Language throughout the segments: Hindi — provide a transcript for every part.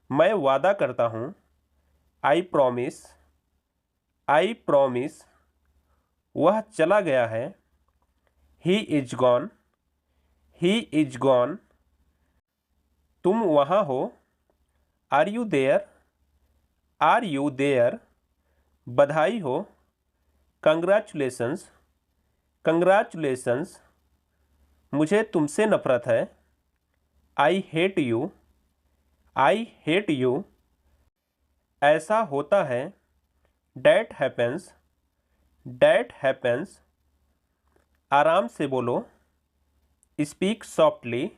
मैं वादा करता हूँ। I promise. I promise. वह चला गया है। He is gone. He is gone. तुम वहाँ हो। Are you there. Are you there. बधाई हो। कंग्रेचुलेशंस। कंग्रेचुलेशंस। मुझे तुमसे नफरत है। I hate you. I hate you. ऐसा होता है। That happens. That happens. आराम से बोलो। Speak softly.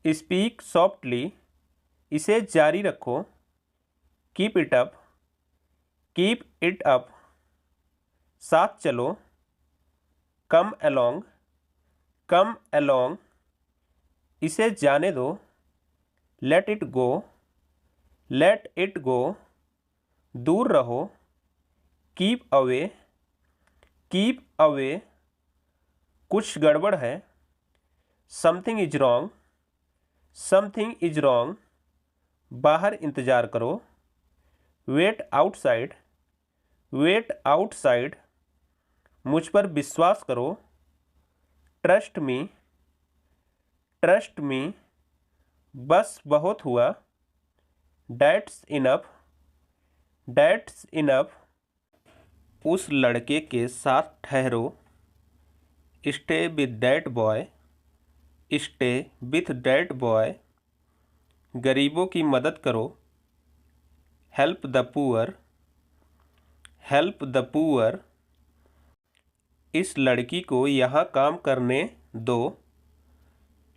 Speak softly. इसे जारी रखो। Keep it up. Keep it up. साथ चलो। Come along. Come along. इसे जाने दो। Let it go. Let it go. दूर रहो। Keep away. Keep away. कुछ गड़बड़ है। Something is wrong. Something is wrong. बाहर इंतज़ार करो। Wait outside. Wait outside. मुझ पर विश्वास करो। Trust me. Trust me. बस बहुत हुआ। That's enough. That's enough. उस लड़के के साथ ठहरो। Stay with that boy. Stay with that boy. गरीबों की मदद करो। Help the poor. Help the poor. इस लड़की को यहाँ काम करने दो।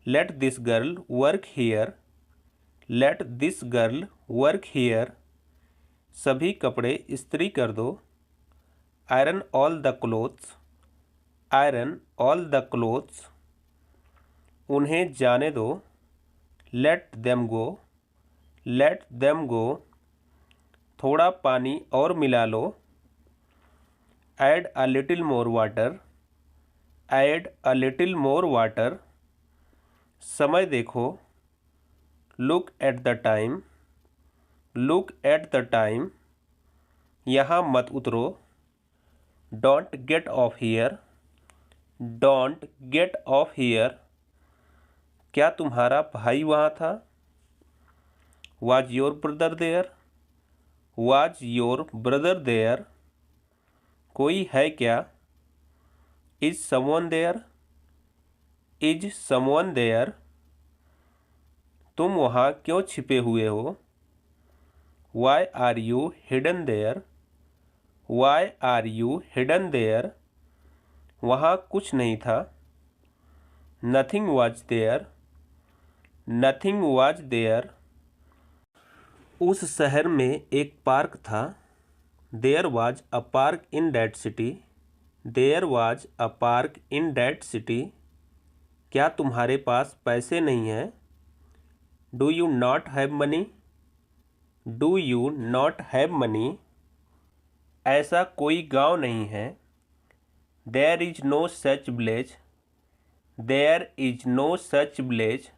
Let this girl work here. Let this girl work here. सभी कपड़े इस्त्री कर दो। Iron all the clothes. Iron all the clothes. उन्हें जाने दो। Let them go. Let them go. थोड़ा पानी और मिला लो। Add a little more water. Add a little more water. समय देखो। Look at the time. Look at the time. यहाँ मत उतरो। Don't get off here. Don't get off here. क्या तुम्हारा भाई वहाँ था? Was your brother there? Was your brother there? कोई है क्या? Is someone there? Is someone there? तुम वहाँ क्यों छिपे हुए हो? Why are you hidden there? Why are you hidden there? वहाँ कुछ नहीं था। Nothing was there. Nothing was there. उस शहर में एक पार्क था। There was a park in that city. There was a park in that city. क्या तुम्हारे पास पैसे नहीं हैं? Do you not have money? Do you not have money? ऐसा कोई गांव नहीं है। There is no such village. There is no such village.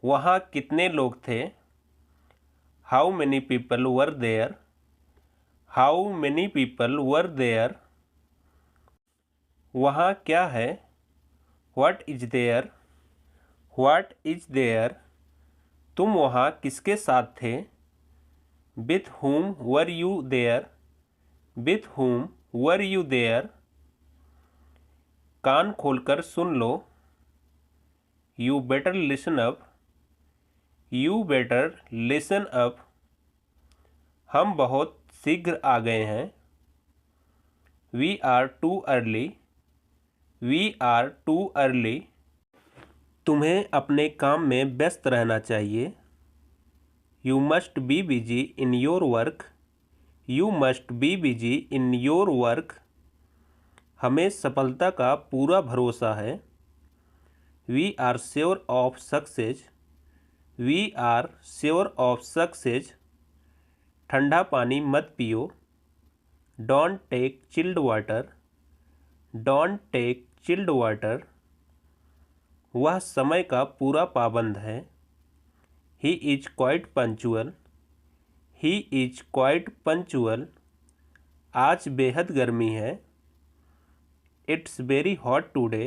वहाँ कितने लोग थे? How many people were there? How many people were there? वहाँ क्या है? What is there? What is there? तुम वहाँ किसके साथ थे? With whom were you there? With whom were you there? कान खोलकर सुन लो। You better listen up. You better listen up. हम बहुत शीघ्र आ गए हैं। We are too early. We are too early. तुम्हें अपने काम में व्यस्त रहना चाहिए। You must be busy in your work. You must be busy in your work. हमें सफलता का पूरा भरोसा है। We are sure of success. We are sure of success. ठंडा पानी मत पियो। Don't take chilled water. Don't take chilled water. वह समय का पूरा पाबंद है। He is quite punctual, he is quite punctual. आज बेहद गर्मी है। It's very hot today,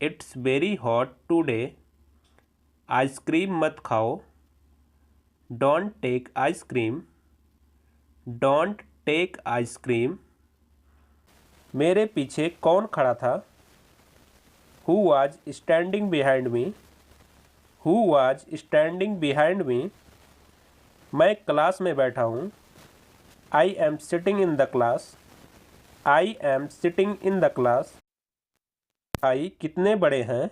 it's very hot today. Ice cream मत खाओ, don't take ice cream, don't take ice cream. मेरे पीछे कौन खड़ा था? Who was standing behind me, who was standing behind me. मैं क्लास में बैठा हूँ। I am sitting in the class, I am sitting in the class. भाई कितने बड़े हैं?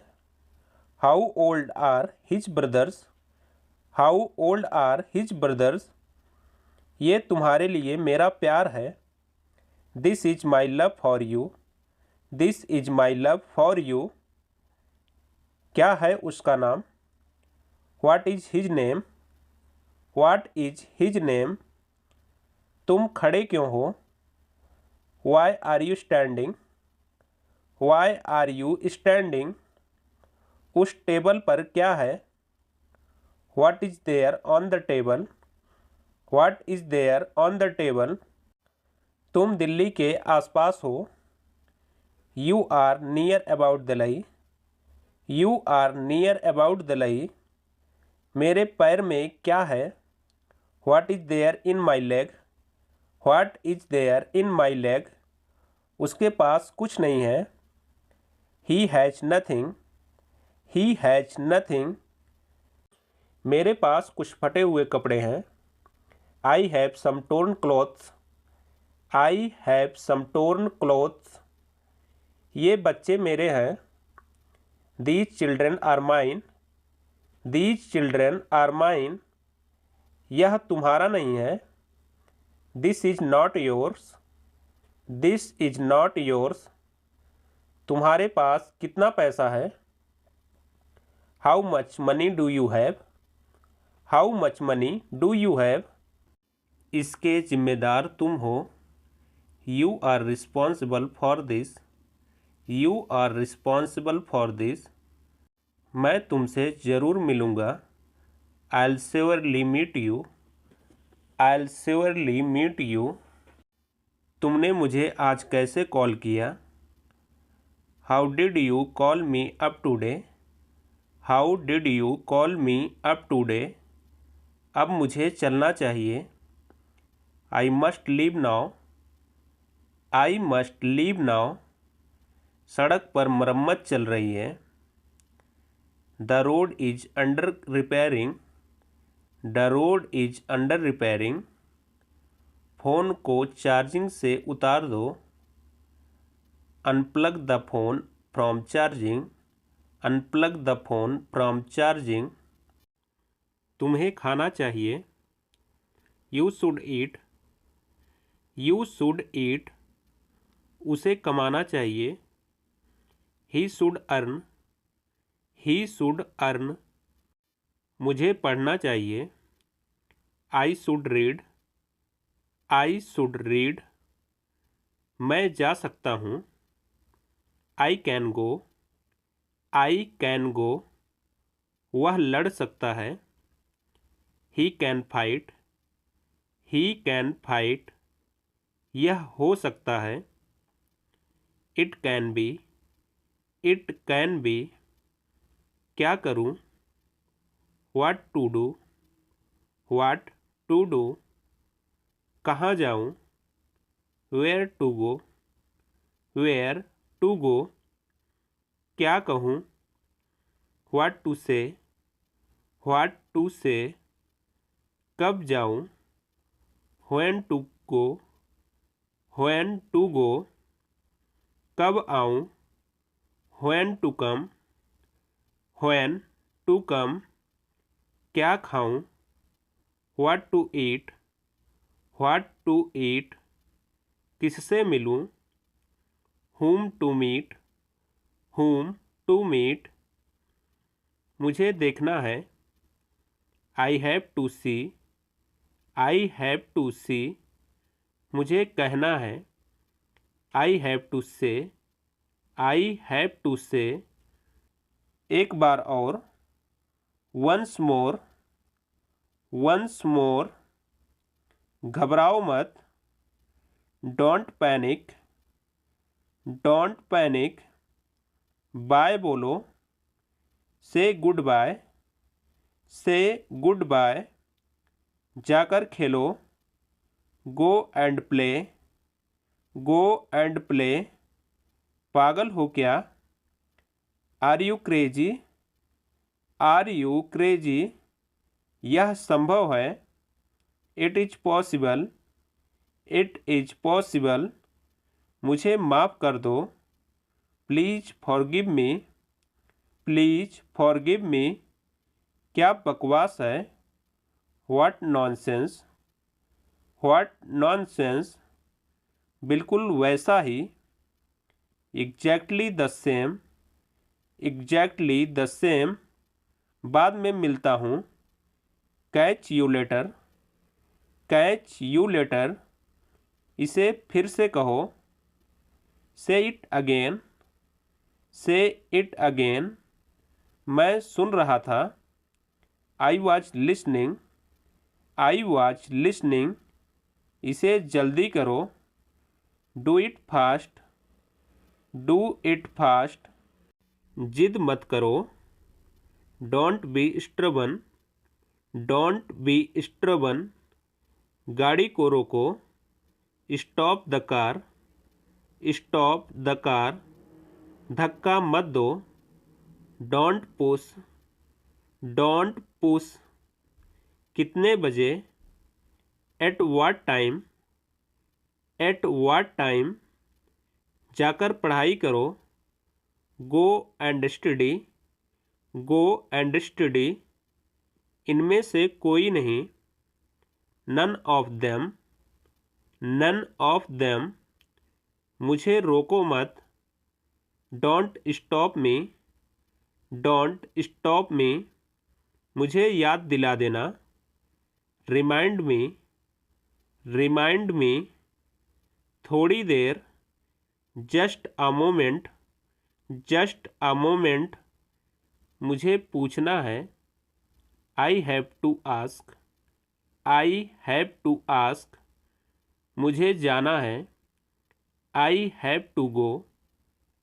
How old are his brothers, how old are his brothers. ये तुम्हारे लिए मेरा प्यार है। This is my love for you, this is my love for you. क्या है उसका नाम? What is his name, what is his name. तुम खड़े क्यों हो? Why are you standing, why are you standing. उस टेबल पर क्या है? What is there on the table, what is there on the table. तुम दिल्ली के आसपास हो। You are near about Delhi, you are near about Delhi. मेरे पैर में क्या है? What is there in my leg, what is there in my leg. उसके पास कुछ नहीं है। He has nothing, he has nothing. मेरे पास कुछ फटे हुए कपड़े हैं। I have some torn clothes, I have some torn clothes. ये बच्चे मेरे हैं। These children are mine, these children are mine. यह तुम्हारा नहीं है। This is not yours, this is not yours. तुम्हारे पास कितना पैसा है? How much money do you have, how much money do you have. इसके जिम्मेदार तुम हो। You are responsible for this, you are responsible for this. मैं तुमसे ज़रूर मिलूँगा। I will surely meet you, I will surely meet you. तुमने मुझे आज कैसे कॉल किया? How did you call me up today, how did you call me up today. अब मुझे चलना चाहिए। I must leave now, I must leave now. सड़क पर मरम्मत चल रही है। The road is under repairing, the road is under repairing. Phone को चार्जिंग से उतार दो। Unplug the phone from charging, unplug the phone from charging. तुम्हें खाना चाहिए। You should eat, you should eat. उसे कमाना चाहिए। He should earn, he should earn. मुझे पढ़ना चाहिए। I should read, I should read. मैं जा सकता हूँ। I can go, I can go. वह लड़ सकता है। He can fight, he can fight. यह हो सकता है। It can be, it can be. क्या करूं? What to do, what to do. कहाँ जाऊं? Where to go, where to go. क्या कहूं? What to say, what to से। कब जाऊं? When to go, when to go. कब आऊं? When to come, when to come. क्या खाऊं? What to eat, what to eat. किससे मिलूं? whom to meet, whom to meet. मुझे देखना है। I have to see, I have to see. मुझे कहना है। आई हैव टू से, आई हैव टू से। एक बार और, वंस मोर, वंस मोर, घबराओ मत, don't panic, don't panic, bye बोलो, say good bye, say good bye, जाकर खेलो, go and play, go and play, पागल हो क्या, are you crazy, are you crazy, यह संभव है, it is possible, it is possible, मुझे माफ़ कर दो, please forgive me, please forgive me, क्या बकवास है, व्हाट नॉनसेंस, व्हाट नॉनसेंस, बिल्कुल वैसा ही, exactly the same, exactly the same, बाद में मिलता हूँ, catch you later, catch you later, इसे फिर से कहो, से इट अगेन, से इट अगेन, मैं सुन रहा था, I was listening, I was listening, इसे जल्दी करो, do it fast, do it fast, जिद मत करो, डोंट बी स्ट्रबन, डोंट बी स्ट्रबन, गाड़ी को रोको, stop the car, stop the car, धक्का मत दो, डोंट पुश, डोंट पुश, कितने बजे, at what time, at what time, जाकर पढ़ाई करो, go and study, go and study, इनमें से कोई नहीं, none of them, none of them, मुझे रोको मत, don't stop me, don't stop me, मुझे याद दिला देना, रिमाइंड मी, रिमाइंड मी, थोड़ी देर, just a moment, just a moment, मुझे पूछना है, I have to ask, I have to ask, मुझे जाना है, I have to go,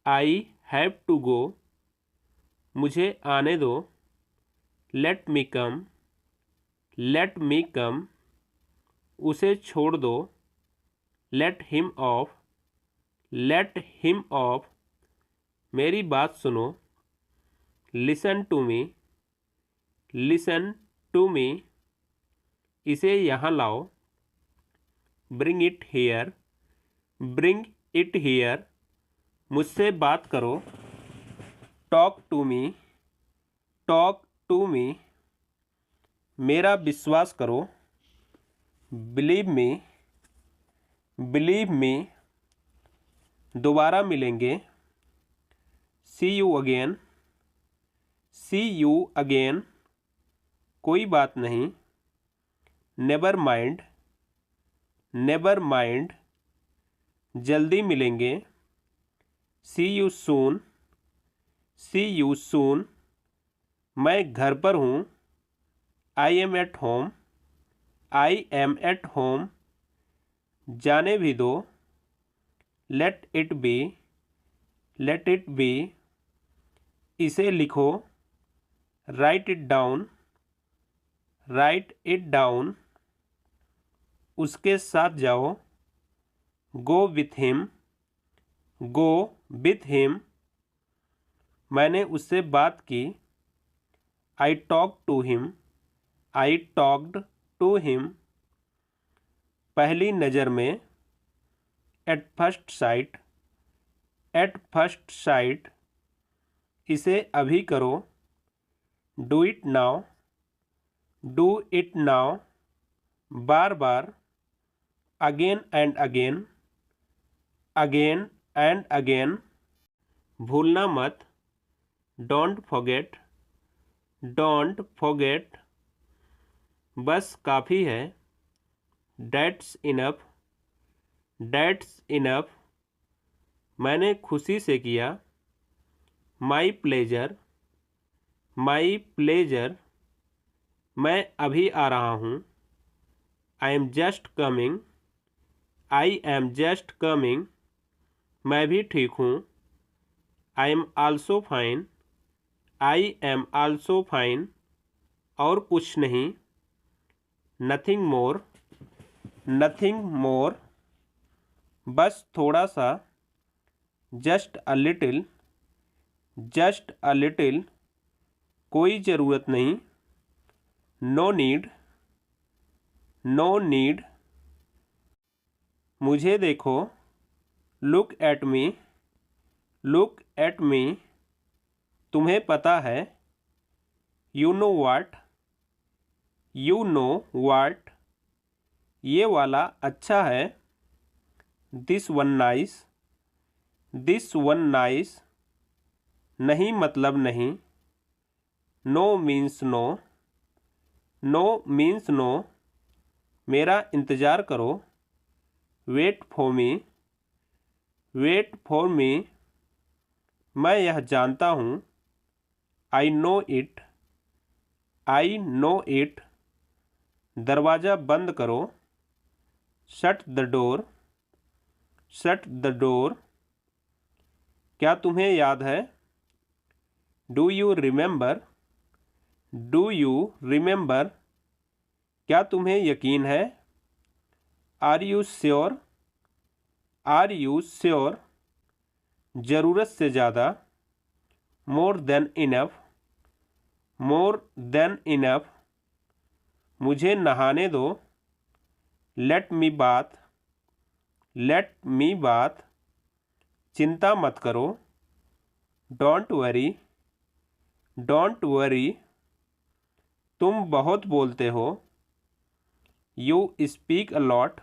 I have to go, मुझे आने दो, लेट मी कम, लेट मी कम, उसे छोड़ दो, let him off, let him off, मेरी बात सुनो, listen to me, listen to me, इसे यहाँ लाओ, bring it here, bring it here, मुझसे बात करो, talk to me, talk to me, मेरा विश्वास करो, बिलीव मी, बिलीव मी, दोबारा मिलेंगे, see you again, see you again, कोई बात नहीं, नेवर माइंड, नेवर माइंड, जल्दी मिलेंगे, see you soon, C you soon, मैं घर पर हूँ, I am at home, I am at home, जाने भी दो, let it be, let it be, इसे लिखो, write it down, write it down, उसके साथ जाओ, go with him, go with him, मैंने उससे बात की, I talk to him, I talked to him, पहली नज़र में, at first sight, at first sight, इसे अभी करो, do it now, do it now, बार बार, again and again, again and again, भूलना मत, डोंट फॉरगेट, डोंट फॉरगेट, बस काफ़ी है, डैट्स इनफ, डैट्स इनफ, मैंने खुशी से किया, माई प्लेजर, माई प्लेजर, मैं अभी आ रहा हूँ। I am just coming. I am just coming. मैं भी ठीक हूँ। I am also fine. I am also fine. और कुछ नहीं। Nothing more. Nothing more. बस थोड़ा सा। Just a little. Just a little. कोई ज़रूरत नहीं। No need. No need. मुझे देखो। Look at me. Look at me. तुम्हें पता है। You know what. You know what. ये वाला अच्छा है। This one nice. This one nice. नहीं मतलब नहीं। No means no. No means no. मेरा इंतज़ार करो। Wait for me. Wait for me. मैं यह जानता हूँ। I know it. I know it. दरवाज़ा बंद करो। Shut the door. Shut the door. क्या तुम्हें याद है। Do you remember. Do you remember. क्या तुम्हें यकीन है। Are you sure. Are you sure. ज़रूरत से ज़्यादा। More than enough. More than enough. मुझे नहाने दो। Let me bath. Let me bath. चिंता मत करो। Don't worry. Don't worry. तुम बहुत बोलते हो। You speak a lot.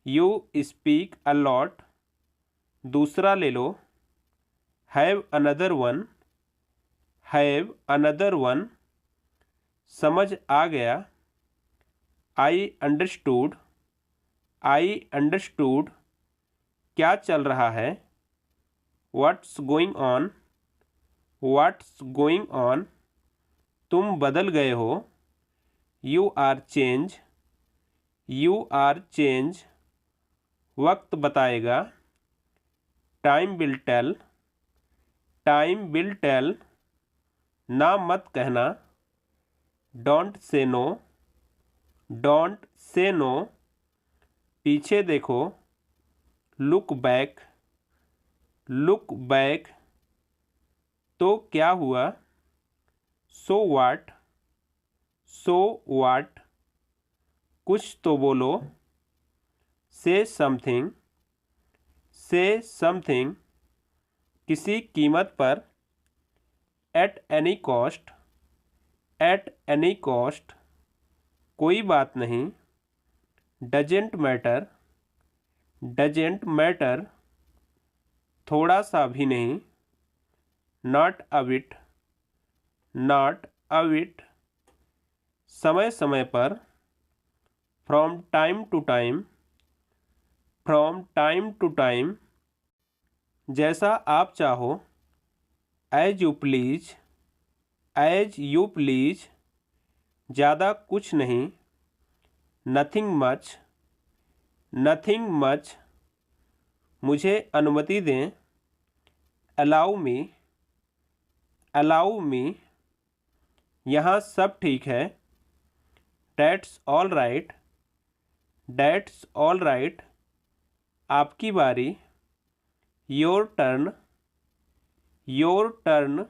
You speak a lot. दूसरा ले लो। Have another one. Have another one. समझ आ गया। I understood. I understood. क्या चल रहा है। What's going on. What's going on. तुम बदल गए हो। You are change. You are change. वक्त बताएगा। Time will tell. Time will tell. ना मत कहना। Don't say no. Don't say no. पीछे देखो। Look back. Look back. तो क्या हुआ। सो वाट। सो वाट। कुछ तो बोलो। से समथिंग। से समथिंग। किसी कीमत पर। At any cost. At any cost. कोई बात नहीं। Doesn't matter. Doesn't matter. थोड़ा सा भी नहीं। Not a bit. Not a bit. समय समय पर। From time to time. From time to time. जैसा आप चाहो। As you please. As you please. ज़्यादा कुछ नहीं। Nothing much. Nothing much. मुझे अनुमति दें। Allow me. Allow me. यहाँ सब ठीक है। That's all right. That's all right. आपकी बारी। Your turn. Your turn.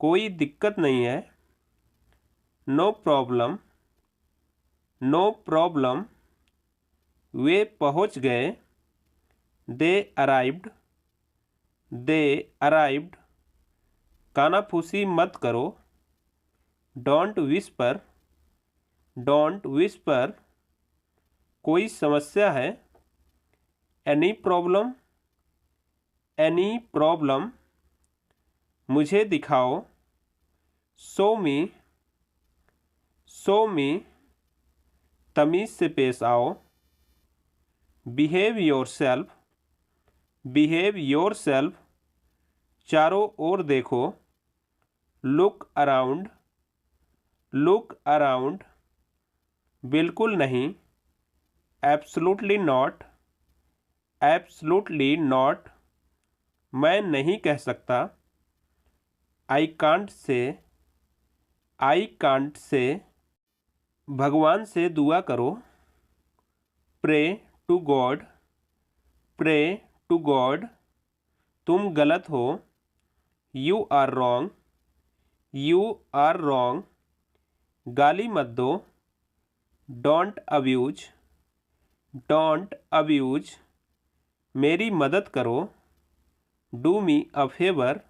कोई दिक्कत नहीं है। No problem. No problem. वे पहुँच गए। They arrived. They arrived. कानाफूसी मत करो। Don't whisper. Don't whisper. कोई समस्या है। Any problem. Any problem. मुझे दिखाओ। Show me. Show me. तमीज़ से पेश आओ। Behave yourself. Behave yourself. चारों ओर देखो। Look around. लुक अराउंड, बिल्कुल नहीं, एब्सोल्युटली नॉट, एब्सोल्युटली नॉट, मैं नहीं कह सकता, I can't say, I can't say, भगवान से दुआ करो, pray to God, pray to God, तुम गलत हो, you are wrong, you are wrong, गाली मत दो, डोंट अब्यूज, डोंट अब्यूज, मेरी मदद करो, do me a favour,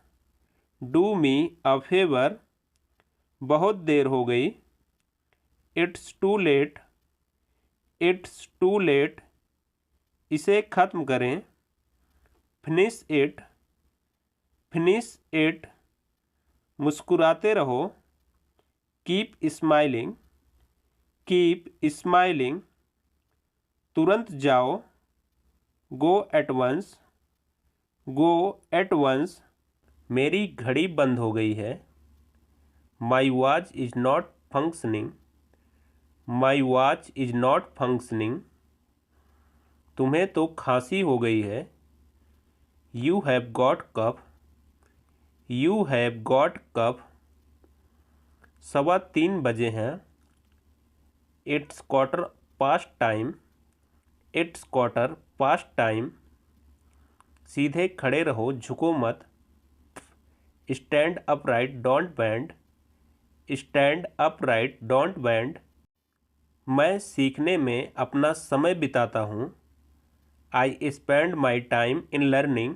do me a favour, बहुत देर हो गई, it's too late, it's too late, इसे ख़त्म करें, फिनिश इट, फिनिश इट, मुस्कुराते रहो, कीप स्माइलिंग, कीप स्माइलिंग, तुरंत जाओ, go at once, go at once, मेरी घड़ी बंद हो गई है, my watch is not functioning, my watch is not functioning, तुम्हें तो खांसी हो गई है, you have got cough, you have got cough, 3:15 बजे हैं, it's quarter past time, it's quarter past time, सीधे खड़े रहो, झुको मत, stand upright don't bend, stand upright don't bend, मैं सीखने में अपना समय बिताता हूँ, I spend my time in learning,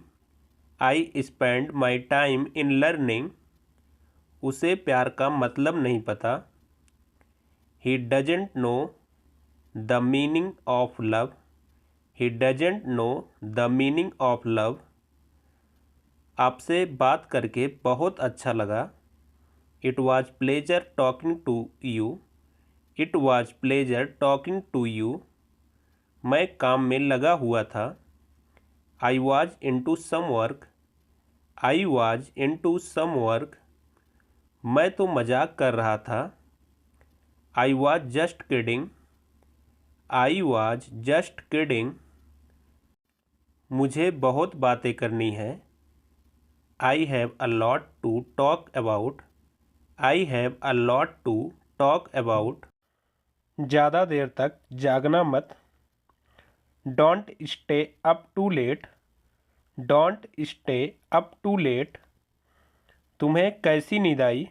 I spend my time in learning, उसे प्यार का मतलब नहीं पता, he doesn't know the meaning of love, he doesn't know the meaning of love, आपसे बात करके बहुत अच्छा लगा, it was pleasure talking to you, it was pleasure talking to you, मैं काम में लगा हुआ था, I was into some work, I was into some work, मैं तो मजाक कर रहा था, I was just kidding, I was just kidding, मुझे बहुत बातें करनी है, I have a lot to talk about, I have a lot to talk about, ज़्यादा देर तक जागना मत, don't stay up too late, don't stay up too late, तुम्हें कैसी नींद आई,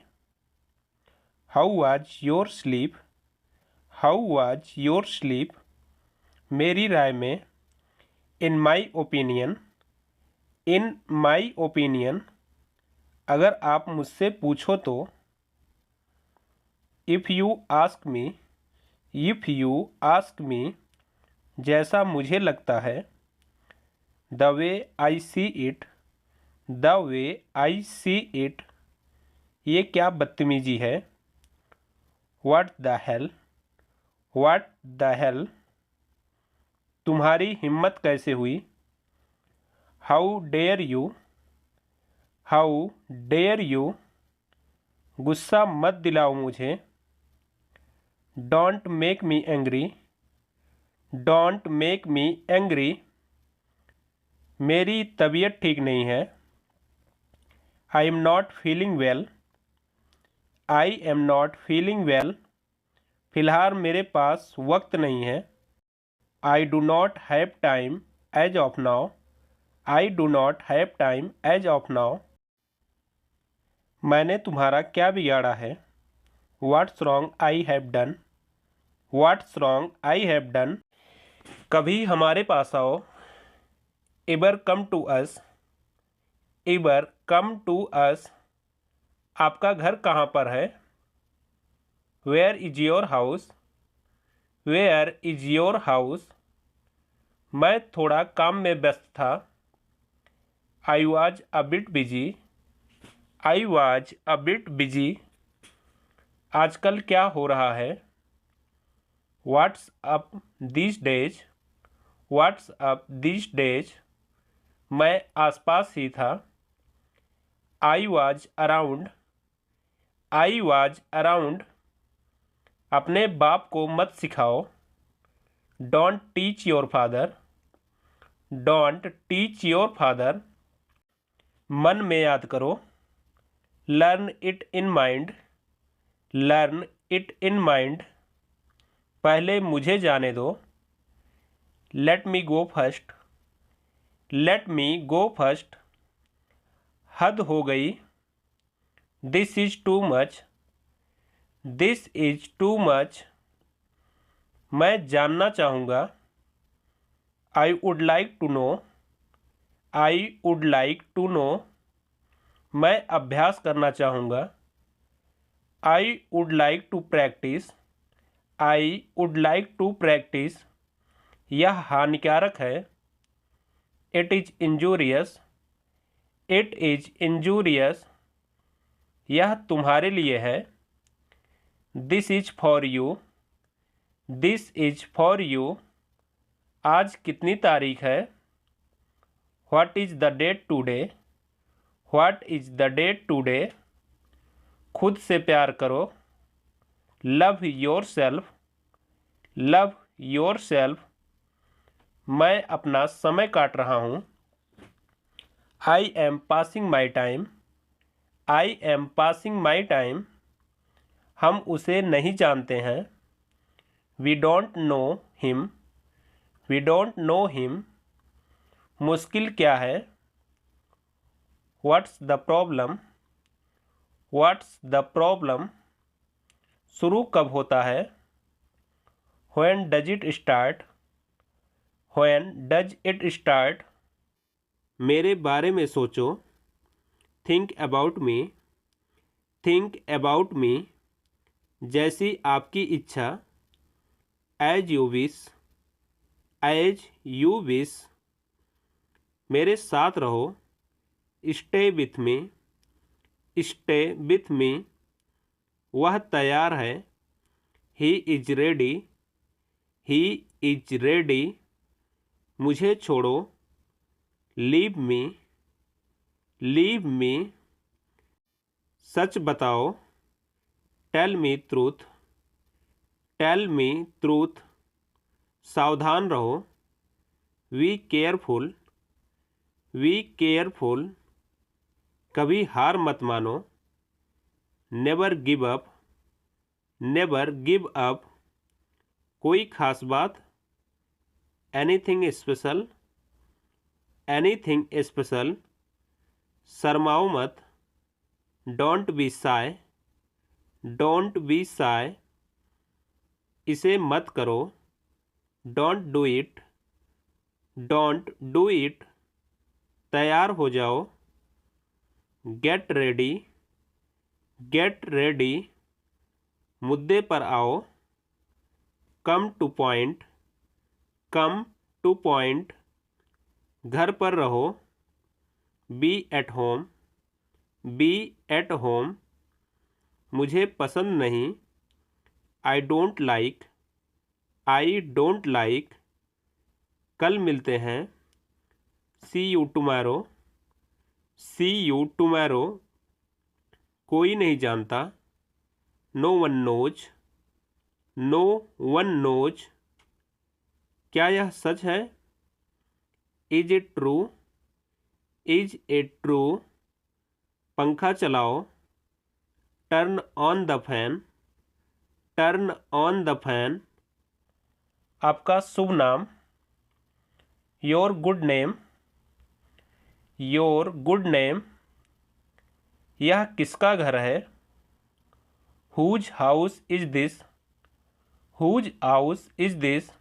how was your sleep, how was your sleep, मेरी राय में, इन my opinion, in my opinion, अगर आप मुझसे पूछो तो, if you ask me, if you ask me, जैसा मुझे लगता है, the way I see it, the way I see it, ये क्या बदतमीजी है, what the hell, what the hell, तुम्हारी हिम्मत कैसे हुई, how dare you, how dare you, गुस्सा मत दिलाओ मुझे, don't make me angry, don't make me angry, मेरी तबीयत ठीक नहीं है, I am not feeling well, I am not feeling well, फ़िलहाल मेरे पास वक्त नहीं है, I do not have time as of now, I do not have time as of now, मैंने तुम्हारा क्या बिगाड़ा है, what's wrong I have done, what's wrong I have done, कभी हमारे पास आओ, एबर come to us, एबर come to us, आपका घर कहाँ पर है, where is your house, where is your house, मैं थोड़ा काम में व्यस्त था, I was a bit busy, I was a bit busy, आजकल क्या हो रहा है, what's up this days, what's up this days, मैं आसपास ही था, I was around, I was around, अपने बाप को मत सिखाओ। Don't teach your father. Don't teach your father. मन में याद करो। Learn it in mind. Learn it in mind. पहले मुझे जाने दो। Let me go first. Let me go first. हद हो गई। This is too much. This is too much. मैं जानना चाहूँगा। I would like to know. I would like to know. मैं अभ्यास करना चाहूँगा। I would like to practise. I would like to practise. यह हानिकारक है। It is injurious. It is injurious. यह तुम्हारे लिए है। This is for you. This is for you. आज कितनी तारीख है? What is the date today? What is the date today? खुद से प्यार करो। Love your self. Love your self. मैं अपना समय काट रहा हूँ। I am passing my time. I am passing my time. हम उसे नहीं जानते हैं। We don't know him. We don't know him. मुश्किल क्या है? What's the problem? What's the problem? शुरू कब होता है? When does it start? When does it start? मेरे बारे में सोचो। Think about me. Think about me. जैसी आपकी इच्छा। As you wish. As you wish. मेरे साथ रहो। Stay with me. Stay with me. वह तैयार है। He is ready. He is ready. मुझे छोड़ो। Leave me. Leave me. सच बताओ। Tell me truth. Tell me truth. सावधान रहो। Be careful. Be careful. कभी हार मत मानो। Never give up. Never give up. कोई खास बात। Anything special. Anything special. शर्माओ मत। Don't be shy. Don't be shy. इसे मत करो। Don't do it. Don't do it. तैयार हो जाओ। Get ready. Get ready. मुद्दे पर आओ। Come to point. Come to point. घर पर रहो। Be at home. Be at home. मुझे पसंद नहीं। I don't like. I don't like. कल मिलते हैं। सी you tomorrow. See you tomorrow. कोई नहीं जानता। No one knows. No one knows. क्या यह सच है? Is it true? Is it true? पंखा चलाओ। Turn on the fan. Turn on the fan. आपका शुभ नाम। Your good name. Your good name. यह किसका घर है? Whose house is this? Whose house is this?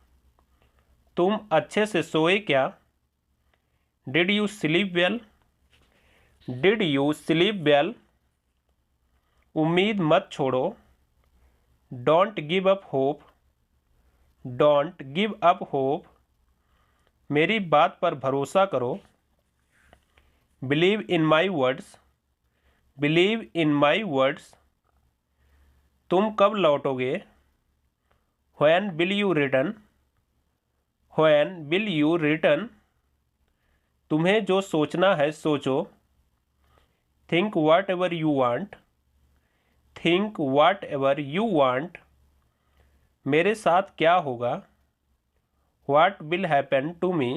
तुम अच्छे से सोए क्या? Did you sleep well? Did you sleep well? उम्मीद मत छोड़ो। Don't give up hope. Don't give up hope. मेरी बात पर भरोसा करो। Believe in my words. Believe in my words. तुम कब लौटोगे? When will you return? When will you return? तुम्हें जो सोचना है सोचो। Think whatever you want. Think whatever you want. मेरे साथ क्या होगा? What will happen to me?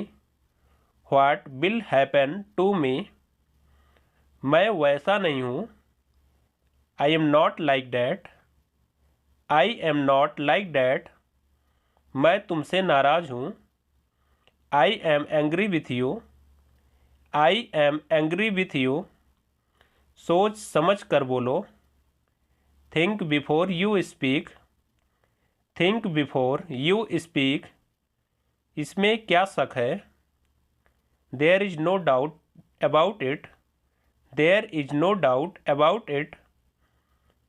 What will happen to me? मैं वैसा नहीं हूँ। I am not like that. I am not like that. मैं तुमसे नाराज हूँ। I am angry with you. I am angry with you. सोच समझ कर बोलो। Think before you speak. Think before you speak. इसमें क्या शक है? There is no doubt about it. There is no doubt about it.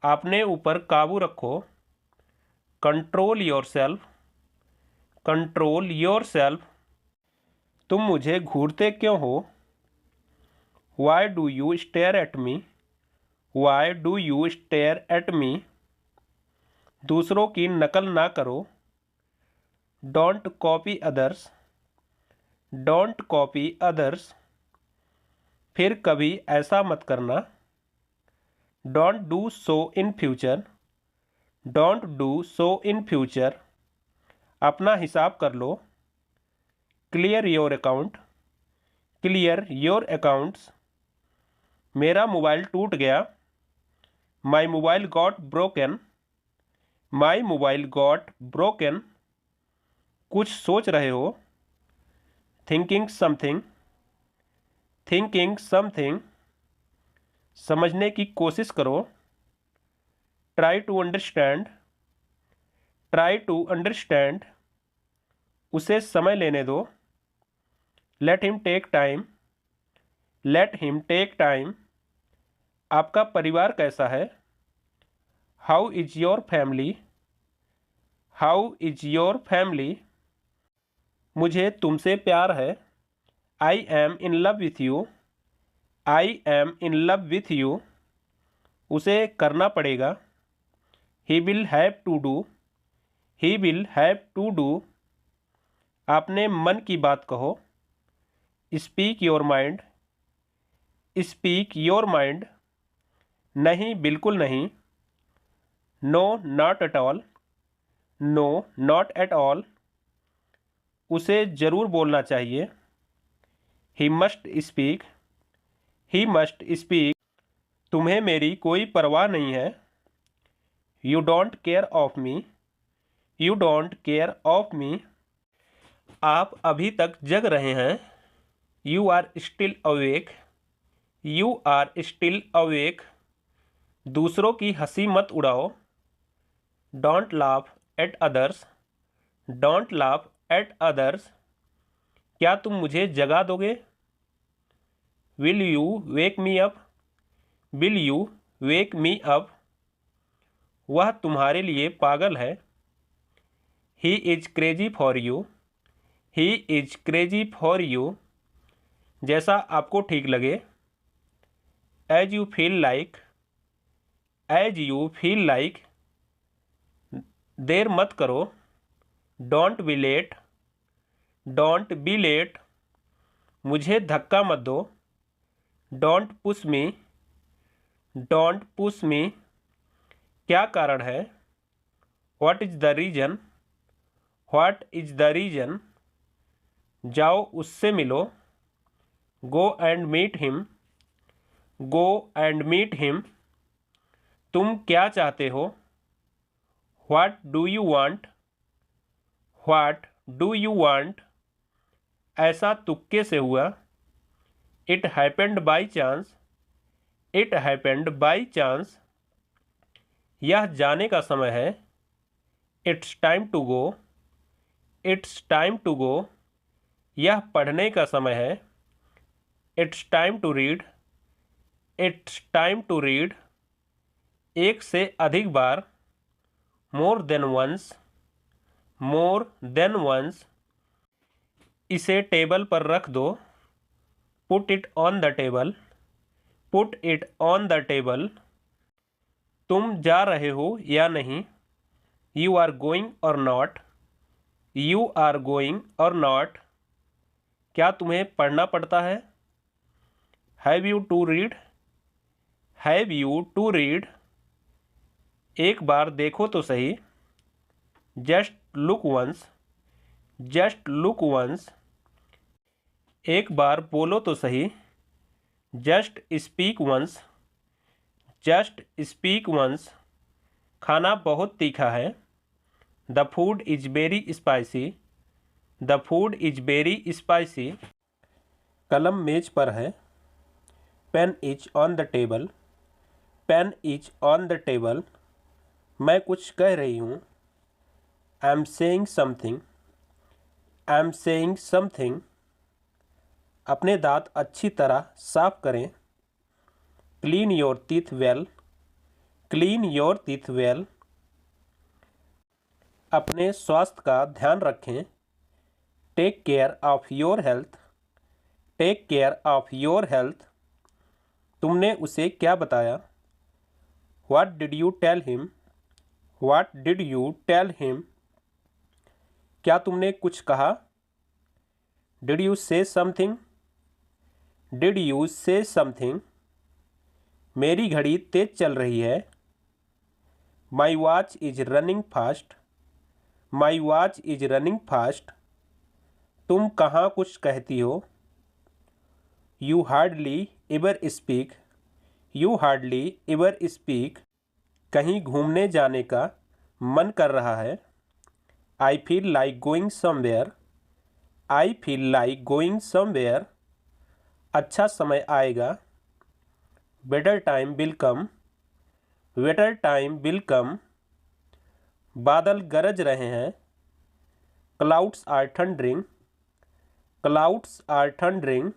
अपने ऊपर काबू रखो। Control yourself. Control yourself. तुम मुझे घूरते क्यों हो? Why do you stare at me? Why do you stare at me? दूसरों की नकल ना करो। Don't copy others. Don't copy others. फिर कभी ऐसा मत करना। Don't do so in future. Don't do so in future. अपना हिसाब कर लो। Clear your account. Clear your accounts. मेरा मोबाइल टूट गया। My mobile got broken. My mobile got broken. कुछ सोच रहे हो। Thinking something. Thinking something. समझने की कोशिश करो। Try to understand. Try to understand. उसे समय लेने दो। Let him take time. Let him take time. आपका परिवार कैसा है? How is your family? How is your family? मुझे तुमसे प्यार है। I am in love with you. I am in love with you. उसे करना पड़ेगा। He will have to do. He will have to do. आपने मन की बात कहो। Speak your mind. Speak your mind. नहीं, बिल्कुल नहीं। No, not at all. No, not at all. उसे ज़रूर बोलना चाहिए। He must speak. He must speak. तुम्हें मेरी कोई परवाह नहीं है। You don't care of me. You don't care of me. आप अभी तक जग रहे हैं। You are still awake. You are still awake. दूसरों की हंसी मत उड़ाओ। Don't laugh at others. Don't laugh at others. क्या तुम मुझे जगा दोगे? Will you wake me up? Will you wake me up? वह तुम्हारे लिए पागल है। He is crazy for you. He is crazy for you. जैसा आपको ठीक लगे। As you feel like. As you feel like. देर मत करो। Don't be late. Don't be late. मुझे धक्का मत दो। Don't push me. Don't push me. क्या कारण है? What is the reason? What is the reason? जाओ उससे मिलो। Go and meet him. Go and meet him. तुम क्या चाहते हो? What do you want? What do you want? ऐसा तुक्के से हुआ। It happened by chance. It happened by chance. यह जाने का समय है। It's time to go. It's time to go. यह पढ़ने का समय है। It's time to read. It's time to read. एक से अधिक बार। More than once. More than once. इसे टेबल पर रख दो। Put it on the table. Put it on the table. तुम जा रहे हो या नहीं? You are going or not? You are going or not? क्या तुम्हें पढ़ना पड़ता है? Have you to read? Have you to read? एक बार देखो तो सही। Just look once, just look once. एक बार बोलो तो सही, just speak once, just speak once. खाना बहुत तीखा है, the food is very spicy, the food is very spicy. कलम मेज पर है, pen is on the table, pen is on the table. मैं कुछ कह रही हूँ, I am saying something, I am saying something. अपने दांत अच्छी तरह साफ करें, clean your teeth well, clean your teeth well. अपने स्वास्थ्य का ध्यान रखें, take care of your health, take care of your health. तुमने उसे क्या बताया, what did you tell him, what did you tell him. क्या तुमने कुछ कहा, did you say something, did you say something. मेरी घड़ी तेज चल रही है, my watch is running fast, my watch is running fast. तुम कहाँ कुछ कहती हो, you hardly ever speak, you hardly ever speak. कहीं घूमने जाने का मन कर रहा है, I feel like going somewhere, I feel like going somewhere. अच्छा समय आएगा, better time will come, better time will come. बादल गरज रहे हैं, clouds are thundering, clouds are thundering.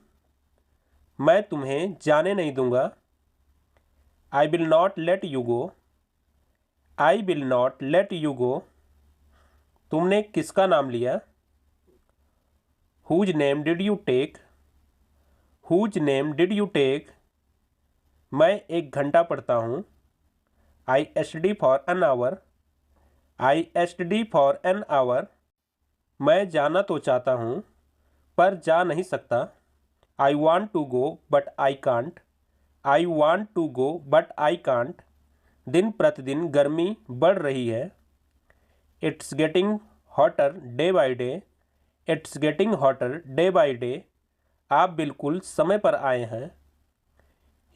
मैं तुम्हें जाने नहीं दूंगा, I will not let you go, I will not let you go. तुमने किसका नाम लिया, whose name did you take, whose name did you take. मैं 1 घंटा पढ़ता हूँ, I study for an hour, I study for an hour. मैं जाना तो चाहता हूँ पर जा नहीं सकता, I want to go but I can't, I want to go but I can't. दिन प्रतिदिन गर्मी बढ़ रही है, it's getting hotter day by day, it's getting hotter day by day. आप बिल्कुल समय पर आए हैं,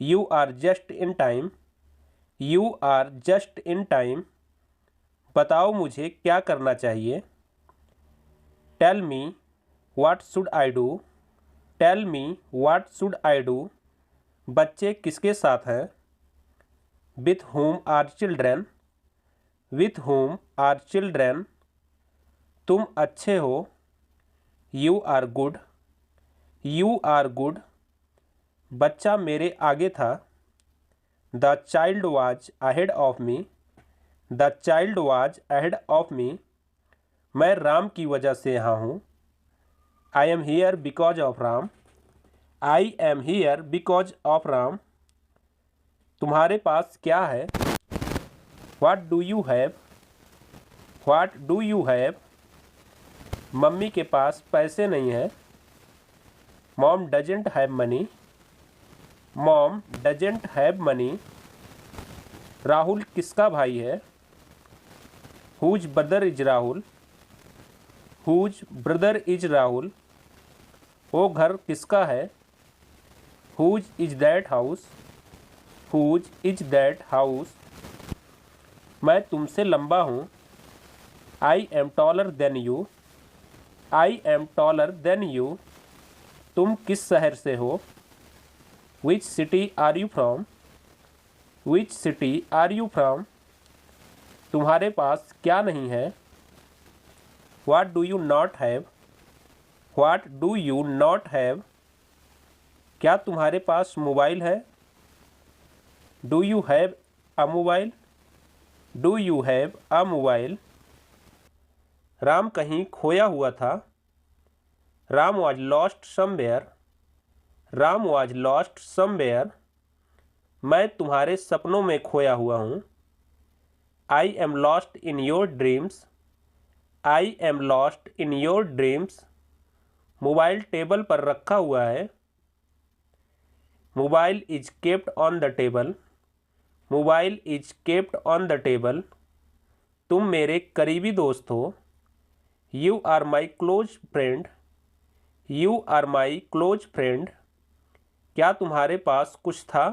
you are just in time, you are just in time. बताओ मुझे क्या करना चाहिए, tell me what should I do, tell me what should I do. बच्चे किसके साथ हैं, with whom are children, with whom are children. तुम अच्छे हो, you are good, you are good. बच्चा मेरे आगे था, the child was ahead of me, the child was ahead of me. मैं राम की वजह से यहाँ हूँ, I am here because of Ram, I am here because of Ram. तुम्हारे पास क्या है, what do you have, what do you have. Mummy के पास पैसे नहीं है, mom doesn't have money, mom doesn't have money. Rahul किसका भाई है, whose brother is Rahul, whose brother is Rahul. वो घर किसका है, whose is that house, whose is that house. मैं तुमसे लंबा हूँ, I am taller than you, I am taller than you. तुम किस शहर से हो, which city are you from, which city are you from. तुम्हारे पास क्या नहीं है, what do you not have, what do you not have. क्या तुम्हारे पास मोबाइल है, do you have a mobile, do you have a mobile. Ram कहीं खोया हुआ था, Ram was lost somewhere, Ram was lost somewhere. मैं तुम्हारे सपनों में खोया हुआ हूँ, I am lost in your dreams, I am lost in your dreams. Mobile table पर रखा हुआ है, mobile is kept on the table, mobile is kept on the table. तुम मेरे करीबी दोस्त हो। You are my close friend. You are my close friend. क्या तुम्हारे पास कुछ था?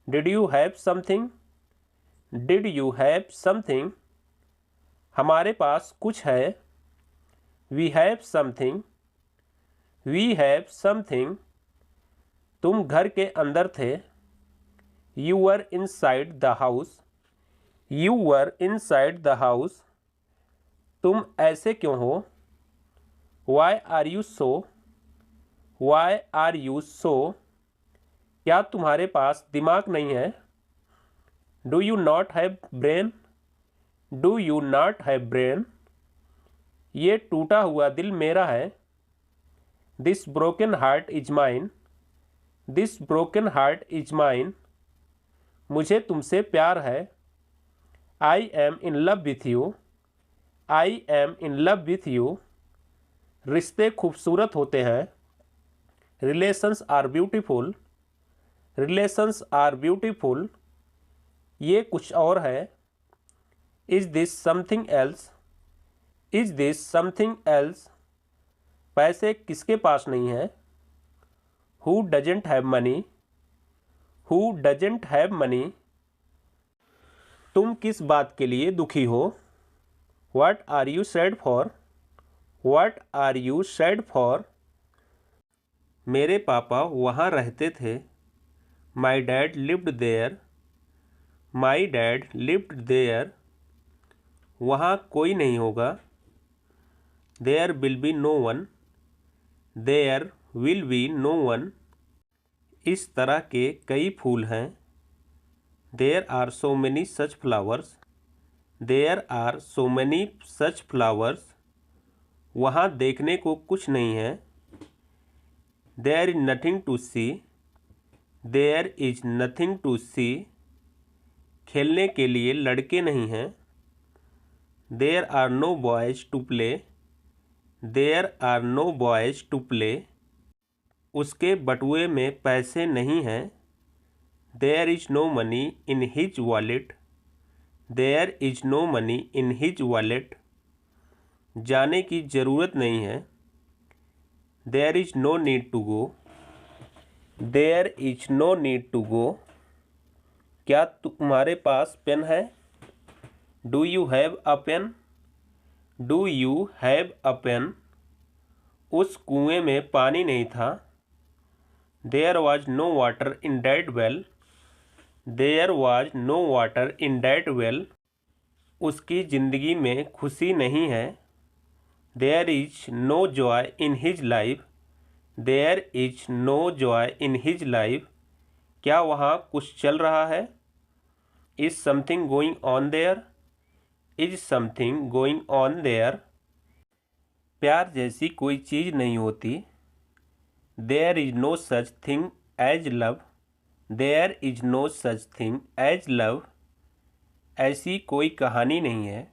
Did you have something? Did you have something? हमारे पास कुछ है। We have something. We have something. तुम घर के अंदर थे। You were inside the house. You were inside the house. तुम ऐसे क्यों हो? Why are you so? Why are you so? क्या तुम्हारे पास दिमाग नहीं है? Do you not have brain? Do you not have brain? ये टूटा हुआ दिल मेरा है। This broken heart is mine. This broken heart is mine. मुझे तुमसे प्यार है। I am in love with you. I am in love with you. रिश्ते खूबसूरत होते हैं। Relations are beautiful. Relations are beautiful. ये कुछ और है। Is this something else? Is this something else? पैसे किसके पास नहीं है? Who doesn't have money? Who doesn't have money? तुम किस बात के लिए दुखी हो? What are you sad for? What are you sad for? मेरे पापा वहाँ रहते थे। My dad lived there. My dad lived there. वहाँ कोई नहीं होगा। There will be no one. There will be no one. इस तरह के कई फूल हैं। There are so many such flowers. There are so many such flowers. वहाँ देखने को कुछ नहीं है। There is nothing to see. There is nothing to see. खेलने के लिए लड़के नहीं हैं। There are no boys to play. There are no boys to play. उसके बटुए में पैसे नहीं हैं। There is no money in his wallet. There is no money in his wallet. जाने की ज़रूरत नहीं है। There is no need to go. There is no need to go. क्या तुम्हारे पास पेन है? Do you have a pen? Do you have a pen? उस कुएं में पानी नहीं था। There was no water in that well. There was no water in that well. उसकी ज़िंदगी में खुशी नहीं है। There is no joy in his life. There is no joy in his life. क्या वहाँ कुछ चल रहा है? Is something going on there? Is something going on there? प्यार जैसी कोई चीज़ नहीं होती। There is no such thing as love. There is no such thing as love. ऐसी कोई कहानी नहीं है।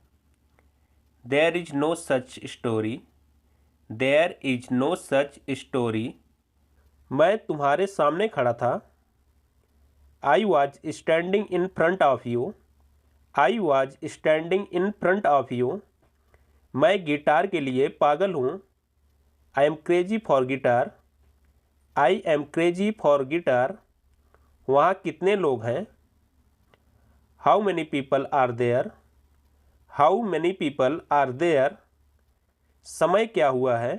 There is no such story. There is no such story. मैं तुम्हारे सामने खड़ा था। I was standing in front of you. I was standing in front of you. मैं गिटार के लिए पागल हूँ। I am crazy for guitar. I am crazy for guitar. वहाँ कितने लोग हैं? How many people are there? How many people are there? समय क्या हुआ है?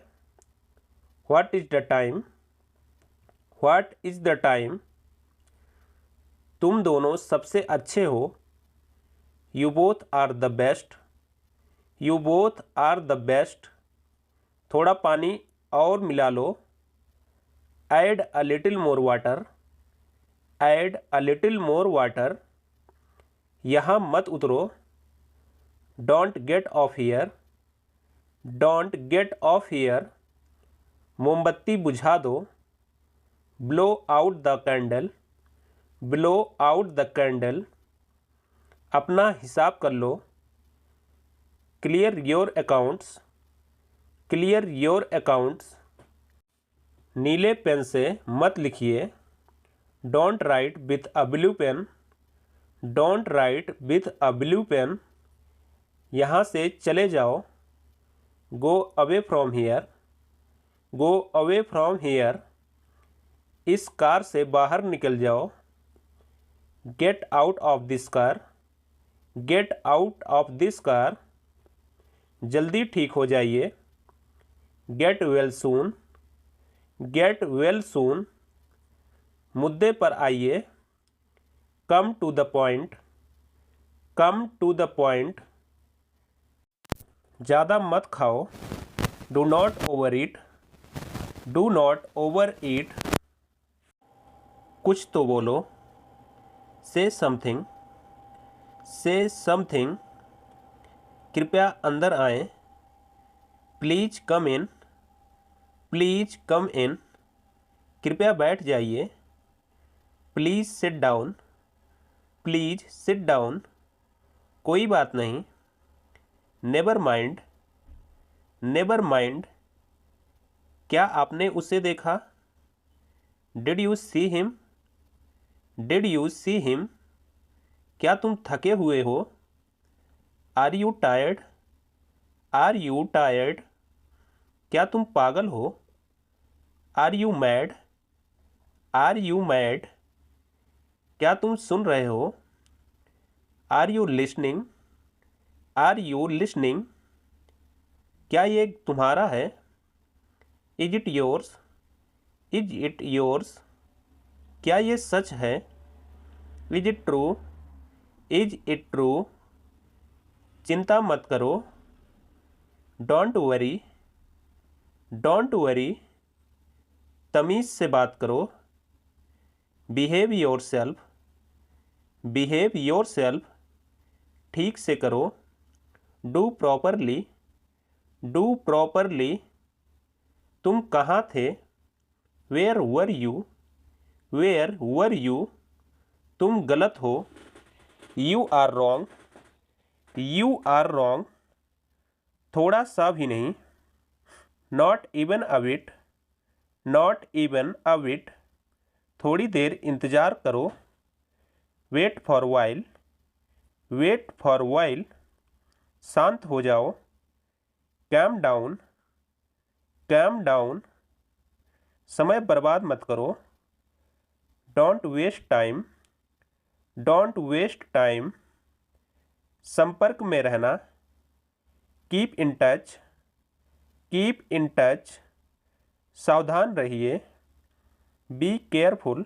What is the time? What is the time? तुम दोनों सबसे अच्छे हो। You both are the best. You both are the best. थोड़ा पानी और मिला लो। Add a little more water. Add a little more water. यहाँ मत उतरो। Don't get off here. Don't get off here. मोमबत्ती बुझा दो। Blow out the candle. Blow out the candle. अपना हिसाब कर लो। Clear your accounts. Clear your accounts. नीले पेन से मत लिखिए। Don't write with a blue pen. Don't write with a blue pen. यहाँ से चले जाओ। Go away from here. Go away from here. इस कार से बाहर निकल जाओ। Get out of this car. Get out of this car. जल्दी ठीक हो जाइए। Get well soon. Get well soon. मुद्दे पर आइए। Come to the point. Come to the point. ज़्यादा मत खाओ। Do not over eat. Do not over eat. कुछ तो बोलो। से समथिंग। से समथिंग। कृपया अंदर आएं। Please come in. Please come in. कृपया बैठ जाइए। Please sit down. Please sit down. कोई बात नहीं। Never mind. Never mind. क्या आपने उसे देखा? Did you see him? Did you see him? क्या तुम थके हुए हो? Are you tired? Are you tired? क्या तुम पागल हो? Are you mad? Are you mad? क्या तुम सुन रहे हो? Are you listening? Are you listening? क्या ये तुम्हारा है? Is it yours? Is it yours? क्या ये सच है? Is it true? Is it true? चिंता मत करो। Don't worry. Don't worry. तमीज़ से बात करो। Behave yourself. Behave yourself. ठीक से करो। Do properly. Do properly. तुम कहाँ थे? Where were you? Where were you? तुम गलत हो। You are wrong. You are wrong. थोड़ा सा भी नहीं। Not even a bit. Not even a bit. थोड़ी देर इंतज़ार करो। Wait for while. Wait for while. शांत हो जाओ। Calm down. Calm down. समय बर्बाद मत करो। Don't waste time. Don't waste time. संपर्क में रहना। Keep in touch. Keep in touch. सावधान रहिए। Be careful.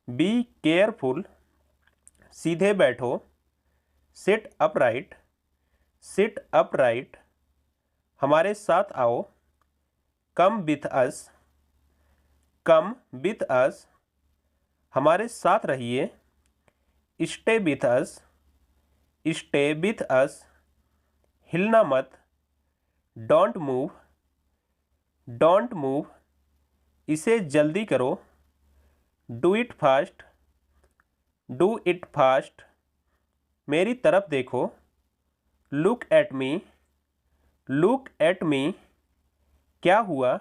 Be careful. सीधे बैठो। Sit upright. Sit upright. हमारे साथ आओ। Come with us. Come with us. हमारे साथ रहिए। Stay with us. Stay with अस। हिलना मत। Don't move. Don't move. इसे जल्दी करो। Do it fast. Do it fast. मेरी तरफ देखो। Look at me. Look at me. क्या हुआ?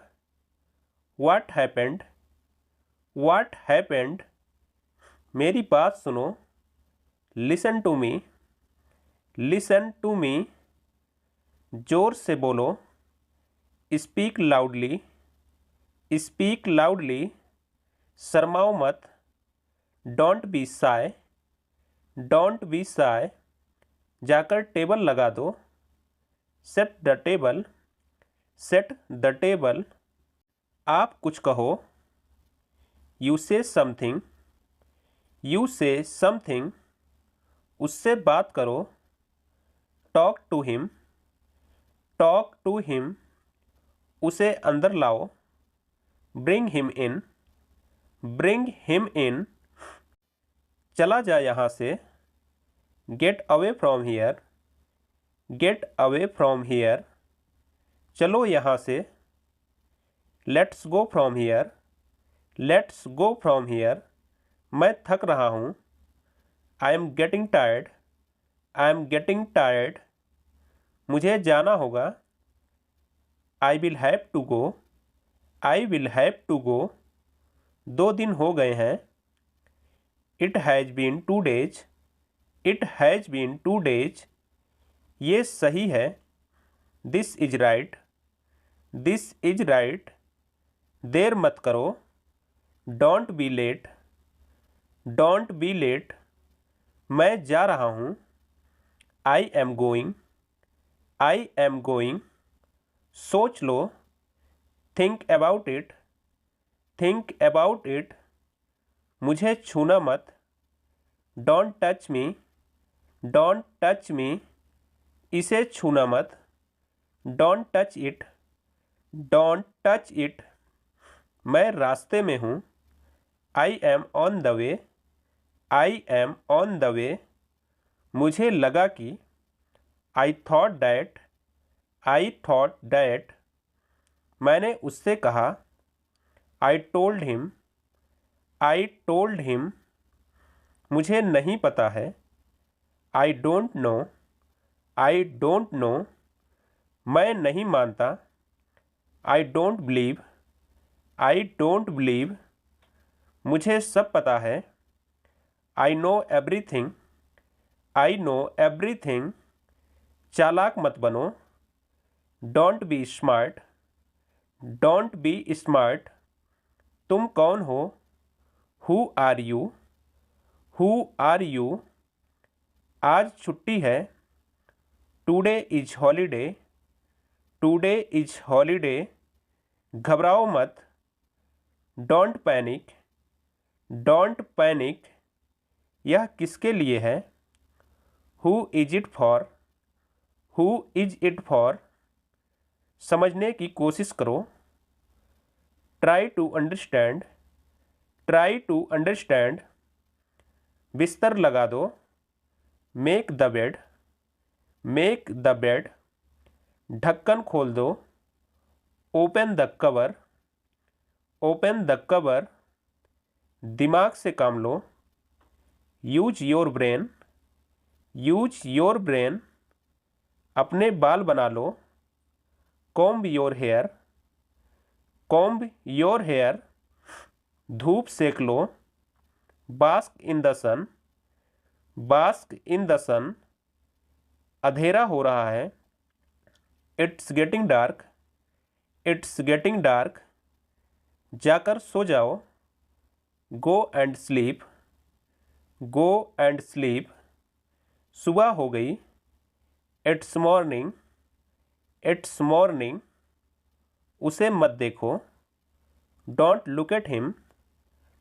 What happened? What happened? मेरी बात सुनो। Listen to me. Listen to me. जोर से बोलो। Speak loudly. Speak loudly. शर्माओ मत। Don't be shy. Don't be shy. जाकर टेबल लगा दो। Set the table. Set the table. आप कुछ कहो। You say something. You say something. उससे बात करो। Talk to him. Talk to him. उसे अंदर लाओ। Bring him in. Bring him in. चला जा यहाँ से। Get away from here. Get away from here. चलो यहाँ से। Let's go from here. Let's go from here. मैं थक रहा हूँ। I am getting tired. I am getting tired. मुझे जाना होगा। I will have to go. I will have to go. 2 दिन हो गए हैं। It has been 2 days। It has been 2 days। ये सही है। This is right. This is right. देर मत करो। Don't be late. Don't be late. मैं जा रहा हूँ। I am going. I am going. सोच लो। Think about it. Think about it. मुझे छूना मत। Don't touch me. Don't touch me. इसे छूना मत। Don't touch it. Don't touch it. मैं रास्ते में हूँ। I M on the way. I am on the way. मुझे लगा कि। I thought that. I thought that. मैंने उससे कहा। I told him. I told him. मुझे नहीं पता है। I don't know. I don't know. मैं नहीं मानता। I don't believe. I don't believe. मुझे सब पता है। I know everything. I know everything. चालाक मत बनो। Don't be smart. Don't be smart. तुम कौन हो? Who are you? Who are you? आज छुट्टी है। Today is holiday. Today is holiday. घबराओ मत। Don't panic. Don't panic. यह किसके लिए है? Who is it for? Who is it for? समझने की कोशिश करो। Try to understand. Try to understand. बिस्तर लगा दो। Make the bed. Make the bed. ढक्कन खोल दो। Open the cover. Open the cover. दिमाग से काम लो। Use your brain. Use your brain. अपने बाल बना लो। Comb your hair. Comb your hair. धूप सेक लो। Bask in the sun. Bask in the sun. अंधेरा हो रहा है। It's getting dark. It's getting dark. जाकर सो जाओ। Go and sleep. Go and sleep. सुबह हो गई। It's morning. It's morning. उसे मत देखो। Don't look at him.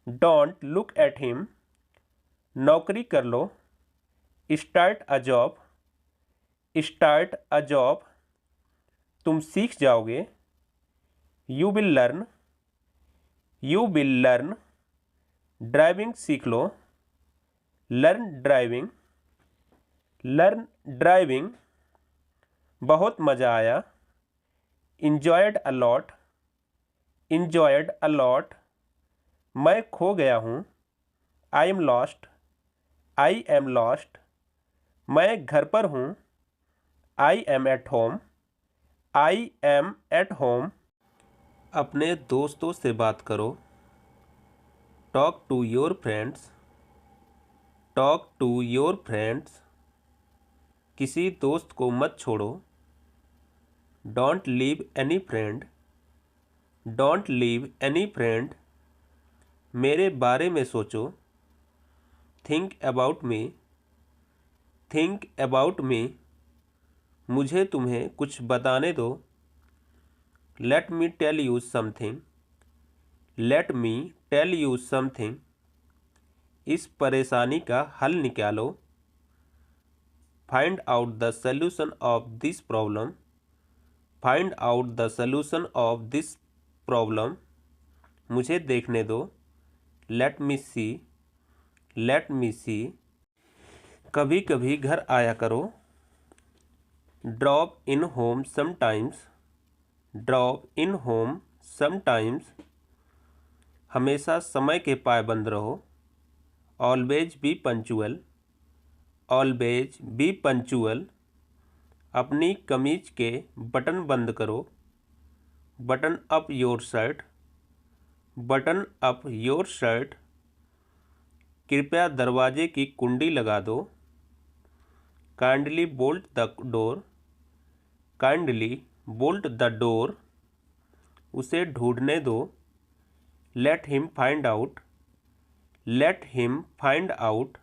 Don't look at him. नौकरी कर लो। Start a job. Start a job. तुम सीख जाओगे। You will learn. You will learn. Driving सीख लो। Learn driving. Learn driving. बहुत मज़ा आया। Enjoyed a lot. Enjoyed a lot. मैं खो गया हूँ। I am lost. I am lost. मैं घर पर हूँ। I am at home. I am at home. अपने दोस्तों से बात करो। Talk to your friends. Talk to your friends. किसी दोस्त को मत छोड़ो। Don't leave any friend. Don't leave any friend. मेरे बारे में सोचो। Think about me. Think about me. मुझे तुम्हें कुछ बताने दो। Let me tell you something. Let me tell you something. इस परेशानी का हल निकालो। Find out the solution of this problem. Find out the solution of this problem. मुझे देखने दो। Let me see. Let me see. कभी कभी घर आया करो। Drop in home sometimes. Drop in home sometimes. हमेशा समय के पाबंद रहो। Always be punctual. Always be punctual. अपनी कमीज के बटन बंद करो। Button up your shirt. Button up your shirt. कृपया दरवाजे की कुंडी लगा दो। Kindly bolt the door, kindly bolt the door, उसे ढूंढने दो। Let him find out, let him find out,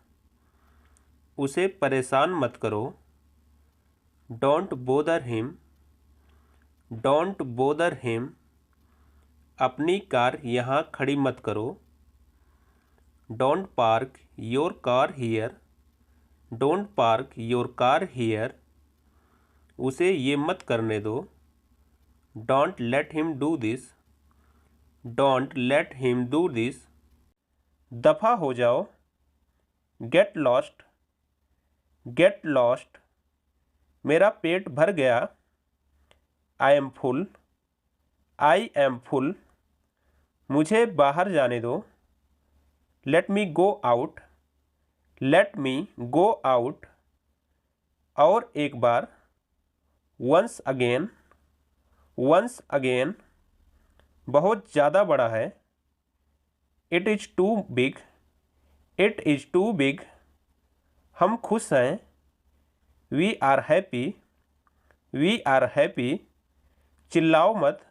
उसे परेशान मत करो। Don't bother him, don't bother him, अपनी कार यहाँ खड़ी मत करो। Don't park your car here, don't park your car here, उसे ये मत करने दो। Don't let him do this, don't let him do this, दफ़ा हो जाओ। गेट लॉस्ट, गेट लॉस्ट, मेरा पेट भर गया। I am full, I am full, मुझे बाहर जाने दो। Let me go out, let me go out, और एक बार। वंस अगेन, वंस अगेन, बहुत ज़्यादा बड़ा है। It is too big, it is too big, हम खुश हैं। We are happy, we are happy, चिल्लाओ मत।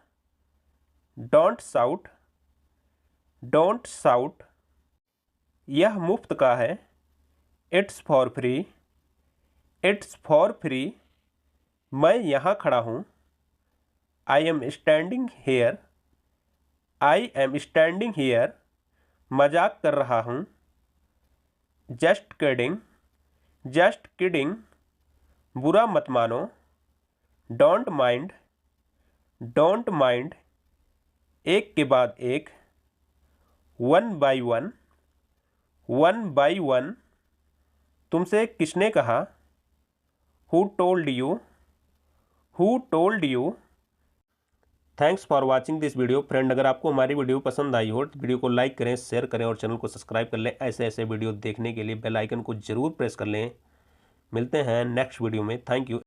डोंट शाउट, डोंट शाउट, यह मुफ्त का है। It's for free, it's for free, मैं यहाँ खड़ा हूँ। I am standing here, I am standing here, मजाक कर रहा हूँ। जस्ट किडिंग, जस्ट किडिंग, बुरा मत मानो। डोंट माइंड, डोंट माइंड, एक के बाद एक। One by one, one by one, तुमसे किसने कहा। Who told you, who told you. Thanks for watching this video. Friend, अगर आपको हमारी वीडियो पसंद आई हो तो वीडियो को लाइक करें, शेयर करें और चैनल को सब्सक्राइब कर लें। ऐसे ऐसे वीडियो देखने के लिए बेल आइकन को जरूर प्रेस कर लें। मिलते हैं नेक्स्ट वीडियो में। Thank you.